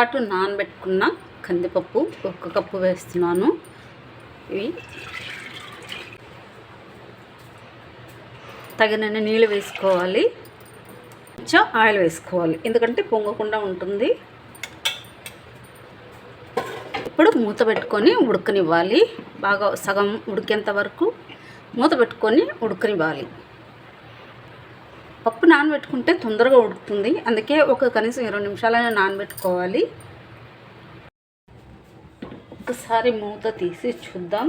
అటు నానబెట్టుకున్న కందిపప్పు 1 కప్పు వేస్తున్నాను. ఇవి తగినన్ని నీళ్ళు వేసుకోవాలి. కొంచెం ఆయిల్ వేసుకోవాలి, ఎందుకంటే పొంగకుండా ఉంటుంది. ఇప్పుడు మూత పెట్టుకొని ఉడకనివ్వాలి. బాగా సగం ఉడికేంత వరకు మూత పెట్టుకొని ఉడకనివ్వాలి. పప్పు నానబెట్టుకుంటే తొందరగా ఉడుకుతుంది, అందుకే కనీసం 20 నిమిషాలైనా నానబెట్టుకోవాలి. ఒకసారి మూత తీసి చూద్దాం.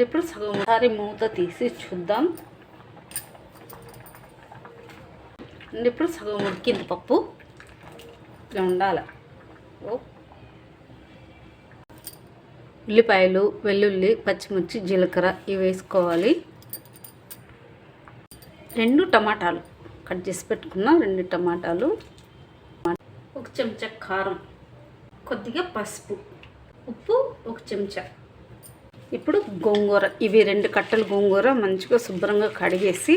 ఇప్పుడు ఒకసారి మూత తీసి చూద్దాం. ఇప్పుడు సగం ఉడికింది పప్పు. ఇలా ఉండాలి. ఉల్లిపాయలు, వెల్లుల్లి, పచ్చిమిర్చి, జీలకర్ర ఇవి వేసుకోవాలి. 2 టమాటాలు కట్ చేసి పెట్టుకున్న 2 టమాటాలు, 1 చెంచా కారం, కొద్దిగా పసుపు, ఉప్పు 1 చెంచా. ఇప్పుడు గోంగూర, ఇవి 2 కట్టలు గోంగూర మంచిగా శుభ్రంగా కడిగేసి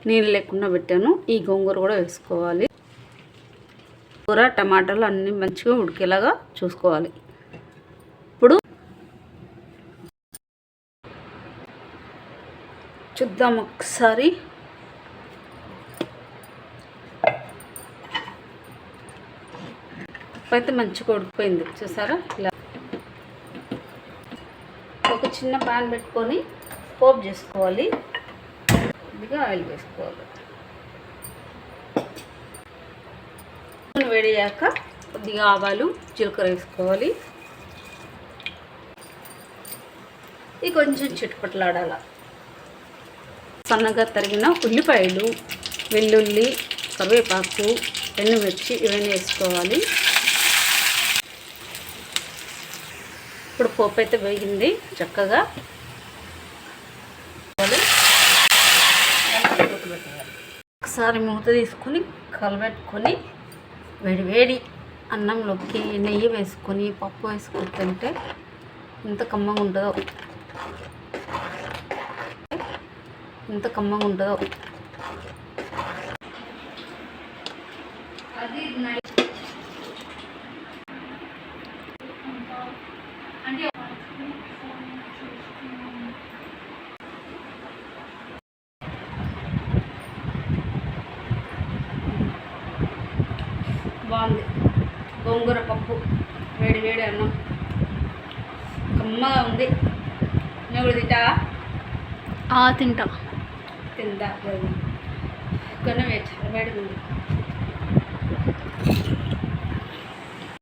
నీళ్ళు లేకుండా పెట్టాను. ఈ గోంగూర కూడా వేసుకోవాలి. కూర టమాటాలు అన్నీ మంచిగా ఉడికేలాగా చూసుకోవాలి. ఇప్పుడు చూద్దాం ఒకసారి. అయితే మంచిగా ఉడికిపోయింది చూసారా. ఇలా ఒక చిన్న పాన్ పెట్టుకొని పోపు చేసుకోవాలి. కొద్దిగా ఆయిల్ వేసుకోవాలి. వేడియాక కొద్దిగా ఆవాలు, జీలకర్ర వేసుకోవాలి. ఇది కొంచెం చిటపట్లాడాల. సన్నగా తరిగిన ఉల్లిపాయలు, వెల్లుల్లి, కరివేపాకు, ఎండుమిర్చి ఇవన్నీ వేసుకోవాలి. ఇప్పుడు పోపు అయితే వేగింది చక్కగా. ఒకసారి మూత తీసుకొని కలబెట్టుకొని వేడి అన్నంలోకి నెయ్యి వేసుకొని పప్పు వేసుకొని తింటే ఎంత కమ్మగా ఉంటుందో, ఎంత కమ్మగా ఉంటుందో. బాగుంది గోంగూర పప్పు, వేడి అన్నం కమ్మగా ఉంది. నువ్వు తింటావా? తింటా. కొన్ని వేడి ఉంది.